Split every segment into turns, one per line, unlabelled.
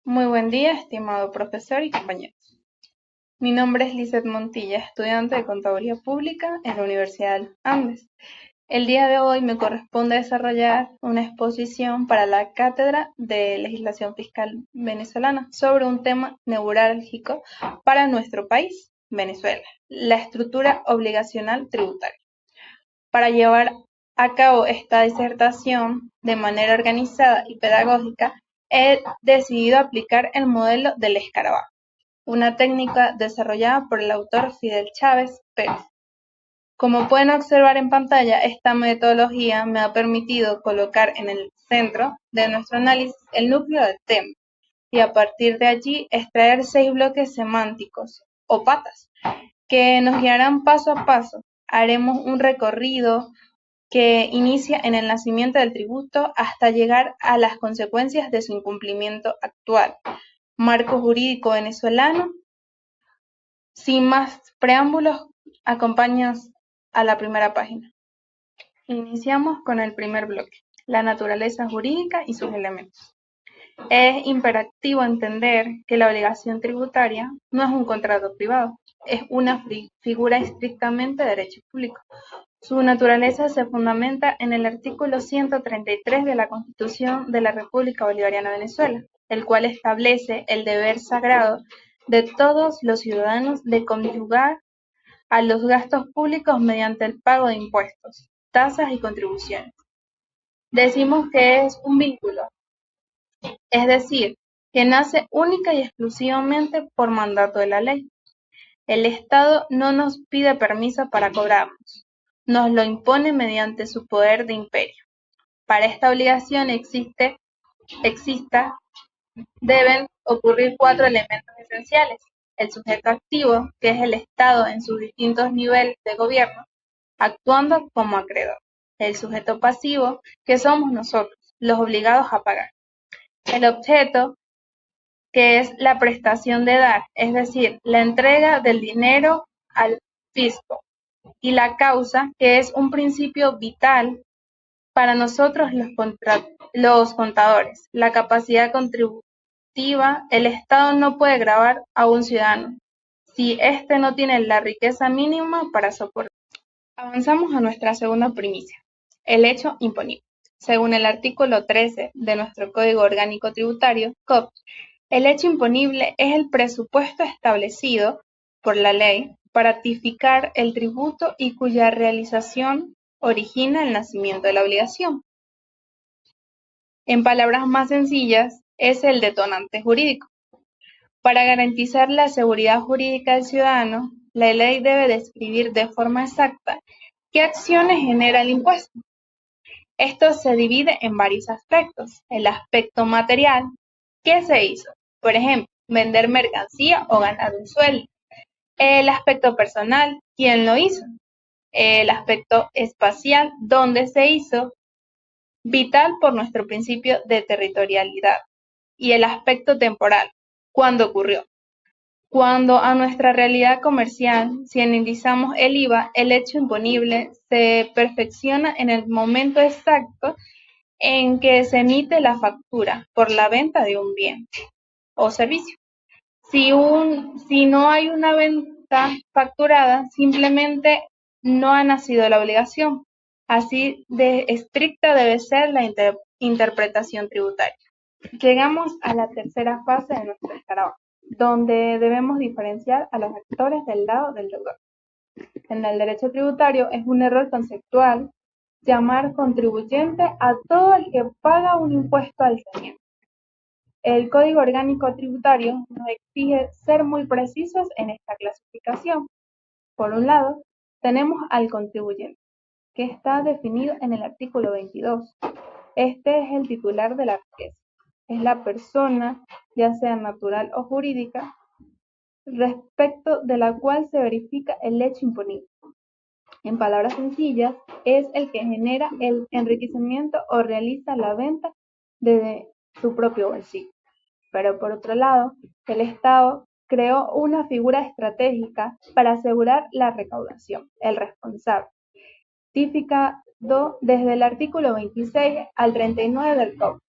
Muy buen día, estimado profesor y compañeros. Mi nombre es Lizeth Montilla, estudiante de Contaduría Pública en la Universidad de los Andes. El día de hoy me corresponde desarrollar una exposición para la Cátedra de Legislación Fiscal Venezolana sobre un tema neurálgico para nuestro país, Venezuela, la estructura obligacional tributaria. Para llevar a cabo esta disertación de manera organizada y pedagógica, he decidido aplicar el modelo del escarabajo, una técnica desarrollada por el autor Fidel Chávez Pérez. Como pueden observar en pantalla, esta metodología me ha permitido colocar en el centro de nuestro análisis el núcleo del tema y a partir de allí extraer 6 bloques semánticos o patas que nos guiarán paso a paso. Haremos un recorrido que inicia en el nacimiento del tributo hasta llegar a las consecuencias de su incumplimiento actual. Marco jurídico venezolano. Sin más preámbulos, acompáñanos a la primera página. Iniciamos con el primer bloque, la naturaleza jurídica y sus elementos. Es imperativo entender que la obligación tributaria no es un contrato privado, es una figura estrictamente de derecho público. Su naturaleza se fundamenta en el artículo 133 de la Constitución de la República Bolivariana de Venezuela, el cual establece el deber sagrado de todos los ciudadanos de conyugar a los gastos públicos mediante el pago de impuestos, tasas y contribuciones. Decimos que es un vínculo, es decir, que nace única y exclusivamente por mandato de la ley. El Estado no nos pide permiso para cobrarnos, nos lo impone mediante su poder de imperio. Para esta obligación deben ocurrir 4 elementos esenciales: el sujeto activo, que es el Estado en sus distintos niveles de gobierno, actuando como acreedor; el sujeto pasivo, que somos nosotros, los obligados a pagar; el objeto, que es la prestación de dar, es decir, la entrega del dinero al fisco; y la causa, que es un principio vital para nosotros los contadores, la capacidad contributiva. El Estado no puede gravar a un ciudadano si éste no tiene la riqueza mínima para soportar. Avanzamos a nuestra segunda primicia, el hecho imponible. Según el artículo 13 de nuestro Código Orgánico Tributario, COP, el hecho imponible es el presupuesto establecido por la ley para tipificar el tributo y cuya realización origina el nacimiento de la obligación. En palabras más sencillas, es el detonante jurídico. Para garantizar la seguridad jurídica del ciudadano, la ley debe describir de forma exacta qué acciones genera el impuesto. Esto se divide en varios aspectos. El aspecto material, ¿qué se hizo? Por ejemplo, vender mercancía o ganar un sueldo. El aspecto personal, ¿quién lo hizo? El aspecto espacial, ¿dónde se hizo? Vital por nuestro principio de territorialidad. Y el aspecto temporal, ¿cuándo ocurrió? Cuando a nuestra realidad comercial, si analizamos el IVA, el hecho imponible se perfecciona en el momento exacto en que se emite la factura por la venta de un bien o servicio. Si no hay una venta facturada, simplemente no ha nacido la obligación. Así de estricta debe ser la interpretación tributaria. Llegamos a la tercera fase de nuestro escarabajo, donde debemos diferenciar a los actores del lado del deudor. En el derecho tributario es un error conceptual llamar contribuyente a todo el que paga un impuesto al señor. El Código Orgánico Tributario nos exige ser muy precisos en esta clasificación. Por un lado, tenemos al contribuyente, que está definido en el artículo 22. Este es el titular de la riqueza. Es la persona, ya sea natural o jurídica, respecto de la cual se verifica el hecho imponible. En palabras sencillas, es el que genera el enriquecimiento o realiza la venta desde su propio bolsillo. Pero por otro lado, el Estado creó una figura estratégica para asegurar la recaudación, el responsable, tipificado desde el artículo 26 al 39 del COP.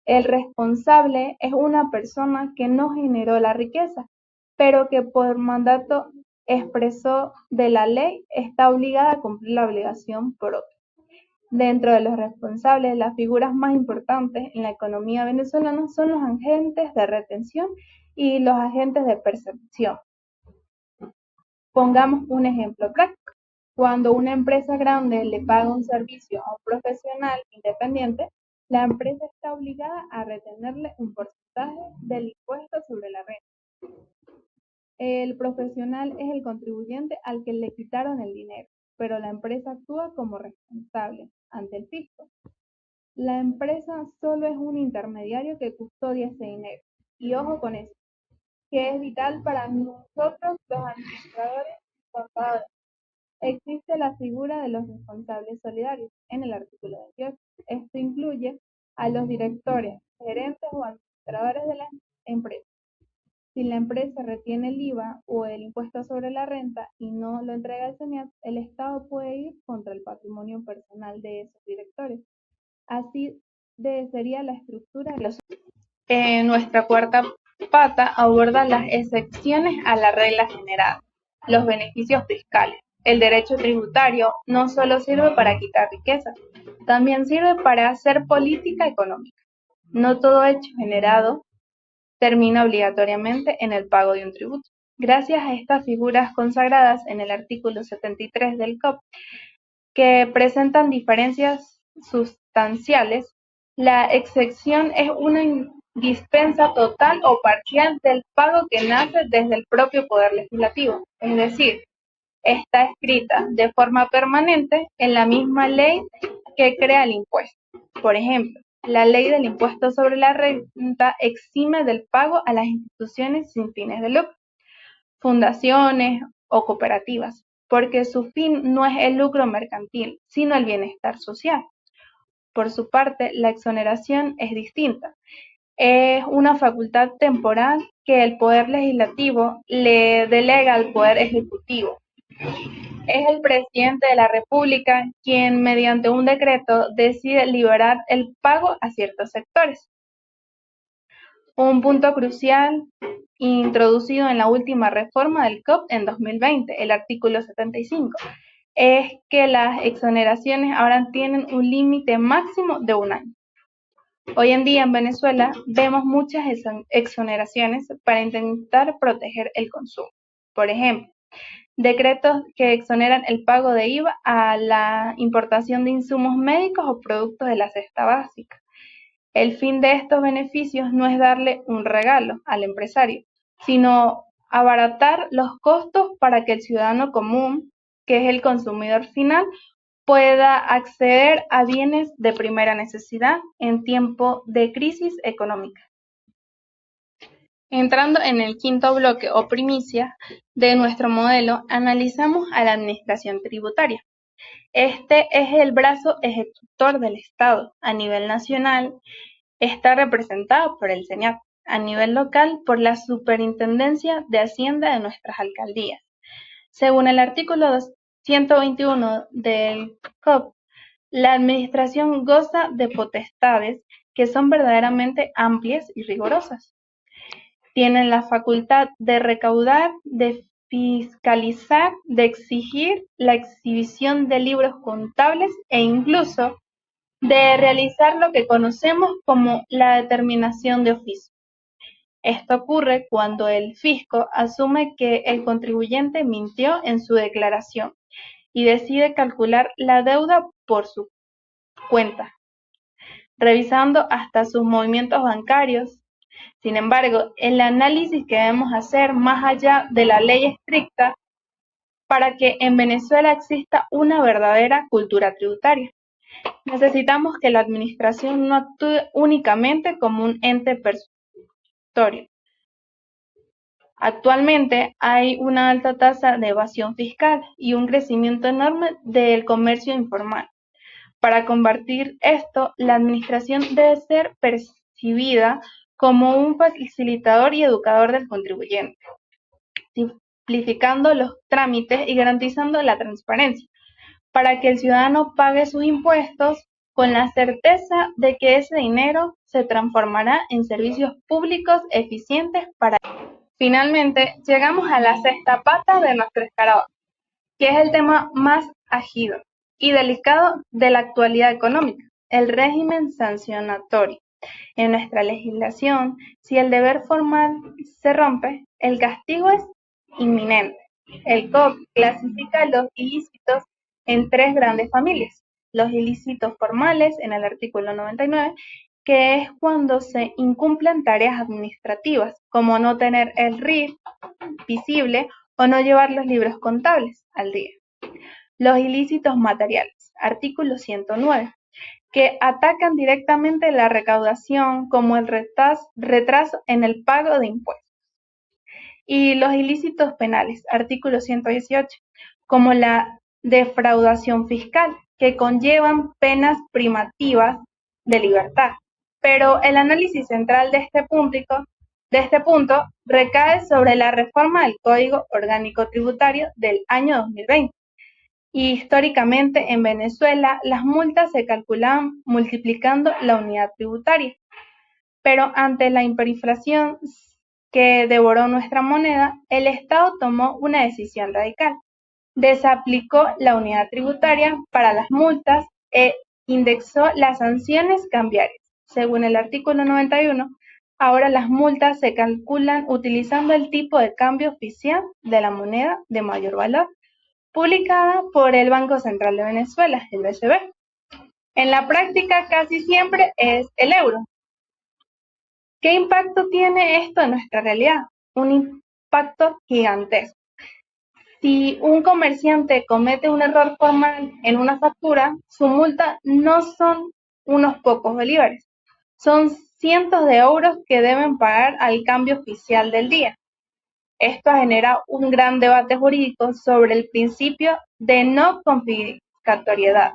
El responsable es una persona que no generó la riqueza, pero que por mandato expreso de la ley está obligada a cumplir la obligación propia. Dentro de los responsables, las figuras más importantes en la economía venezolana son los agentes de retención y los agentes de percepción. Pongamos un ejemplo práctico. Cuando una empresa grande le paga un servicio a un profesional independiente, la empresa está obligada a retenerle un porcentaje del impuesto sobre la renta. El profesional es el contribuyente al que le quitaron el dinero, pero la empresa actúa como responsable ante el fisco. La empresa solo es un intermediario que custodia ese dinero. Y ojo con eso, que es vital para nosotros los administradores y contadores. Existe la figura de los responsables solidarios en el artículo 28. Esto incluye a los directores, gerentes o administradores de la empresa. Si la empresa retiene el IVA o el impuesto sobre la renta y no lo entrega al SENIAT, el Estado puede ir contra el patrimonio personal de esos directores. Así sería la estructura de los... Nuestra cuarta pata aborda las excepciones a la regla general, los beneficios fiscales. El derecho tributario no solo sirve para quitar riqueza, también sirve para hacer política económica. No todo hecho generado termina obligatoriamente en el pago de un tributo. Gracias a estas figuras consagradas en el artículo 73 del COP, que presentan diferencias sustanciales, la excepción es una dispensa total o parcial del pago que nace desde el propio Poder Legislativo, es decir, está escrita de forma permanente en la misma ley que crea el impuesto. Por ejemplo, la ley del impuesto sobre la renta exime del pago a las instituciones sin fines de lucro, fundaciones o cooperativas, porque su fin no es el lucro mercantil, sino el bienestar social. Por su parte, la exoneración es distinta. Es una facultad temporal que el Poder Legislativo le delega al Poder Ejecutivo. Es el presidente de la República quien, mediante un decreto, decide liberar el pago a ciertos sectores. Un punto crucial introducido en la última reforma del COP en 2020, el artículo 75, es que las exoneraciones ahora tienen un límite máximo de 1 año. Hoy en día en Venezuela vemos muchas exoneraciones para intentar proteger el consumo. Por ejemplo, decretos que exoneran el pago de IVA a la importación de insumos médicos o productos de la cesta básica. El fin de estos beneficios no es darle un regalo al empresario, sino abaratar los costos para que el ciudadano común, que es el consumidor final, pueda acceder a bienes de primera necesidad en tiempo de crisis económica. Entrando en el quinto bloque o primicia de nuestro modelo, analizamos a la administración tributaria. Este es el brazo ejecutor del Estado. A nivel nacional está representado por el SENIAT, a nivel local por la Superintendencia de Hacienda de nuestras alcaldías. Según el artículo 121 del COP, la administración goza de potestades que son verdaderamente amplias y rigurosas. Tienen la facultad de recaudar, de fiscalizar, de exigir la exhibición de libros contables e incluso de realizar lo que conocemos como la determinación de oficio. Esto ocurre cuando el fisco asume que el contribuyente mintió en su declaración y decide calcular la deuda por su cuenta, revisando hasta sus movimientos bancarios. Sin embargo, el análisis que debemos hacer más allá de la ley estricta para que en Venezuela exista una verdadera cultura tributaria. Necesitamos que la administración no actúe únicamente como un ente persecutorio. Actualmente hay una alta tasa de evasión fiscal y un crecimiento enorme del comercio informal. Para combatir esto, la administración debe ser percibida como un facilitador y educador del contribuyente, simplificando los trámites y garantizando la transparencia, para que el ciudadano pague sus impuestos con la certeza de que ese dinero se transformará en servicios públicos eficientes para ellos. Finalmente, llegamos a la sexta pata de nuestro escarabajo, que es el tema más ágido y delicado de la actualidad económica, el régimen sancionatorio. En nuestra legislación, si el deber formal se rompe, el castigo es inminente. El COP clasifica los ilícitos en tres grandes familias. Los ilícitos formales, en el artículo 99, que es cuando se incumplen tareas administrativas, como no tener el RIF visible o no llevar los libros contables al día. Los ilícitos materiales, artículo 109, que atacan directamente la recaudación, como el retraso en el pago de impuestos. Y los ilícitos penales, artículo 118, como la defraudación fiscal, que conllevan penas privativas de libertad. Pero el análisis central de este punto recae sobre la reforma del Código Orgánico Tributario del año 2020. Y históricamente en Venezuela las multas se calculaban multiplicando la unidad tributaria. Pero ante la hiperinflación que devoró nuestra moneda, el Estado tomó una decisión radical. Desaplicó la unidad tributaria para las multas e indexó las sanciones cambiarias. Según el artículo 91, ahora las multas se calculan utilizando el tipo de cambio oficial de la moneda de mayor valor, publicada por el Banco Central de Venezuela, el BCV. En la práctica casi siempre es el euro. ¿Qué impacto tiene esto en nuestra realidad? Un impacto gigantesco. Si un comerciante comete un error formal en una factura, su multa no son unos pocos bolívares, son cientos de euros que deben pagar al cambio oficial del día. Esto genera un gran debate jurídico sobre el principio de no confiscatoriedad.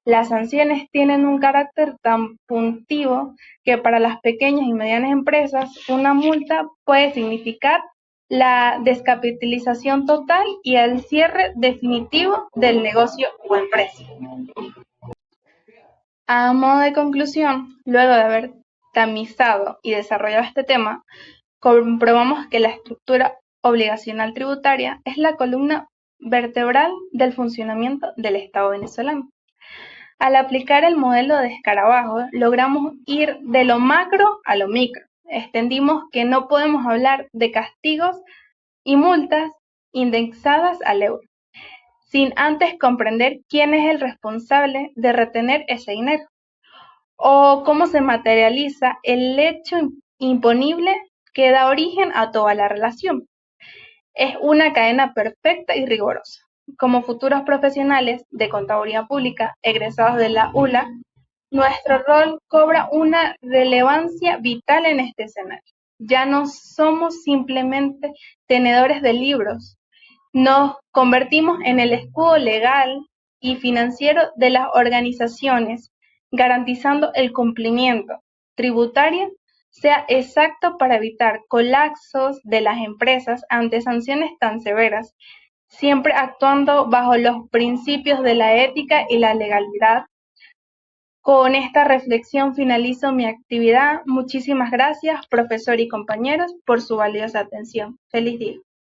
Las sanciones tienen un carácter tan punitivo que para las pequeñas y medianas empresas una multa puede significar la descapitalización total y el cierre definitivo del negocio o empresa. A modo de conclusión, luego de haber tamizado y desarrollado este tema, comprobamos que la estructura obligacional tributaria es la columna vertebral del funcionamiento del Estado venezolano. Al aplicar el modelo de escarabajo, logramos ir de lo macro a lo micro. Extendimos que no podemos hablar de castigos y multas indexadas al euro, sin antes comprender quién es el responsable de retener ese dinero, o cómo se materializa el hecho imponible que da origen a toda la relación. Es una cadena perfecta y rigurosa. Como futuros profesionales de contaduría pública egresados de la ULA, nuestro rol cobra una relevancia vital en este escenario. Ya no somos simplemente tenedores de libros, nos convertimos en el escudo legal y financiero de las organizaciones, garantizando el cumplimiento tributario sea exacto para evitar colapsos de las empresas ante sanciones tan severas, siempre actuando bajo los principios de la ética y la legalidad. Con esta reflexión finalizo mi actividad. Muchísimas gracias, profesor y compañeros, por su valiosa atención. Feliz día.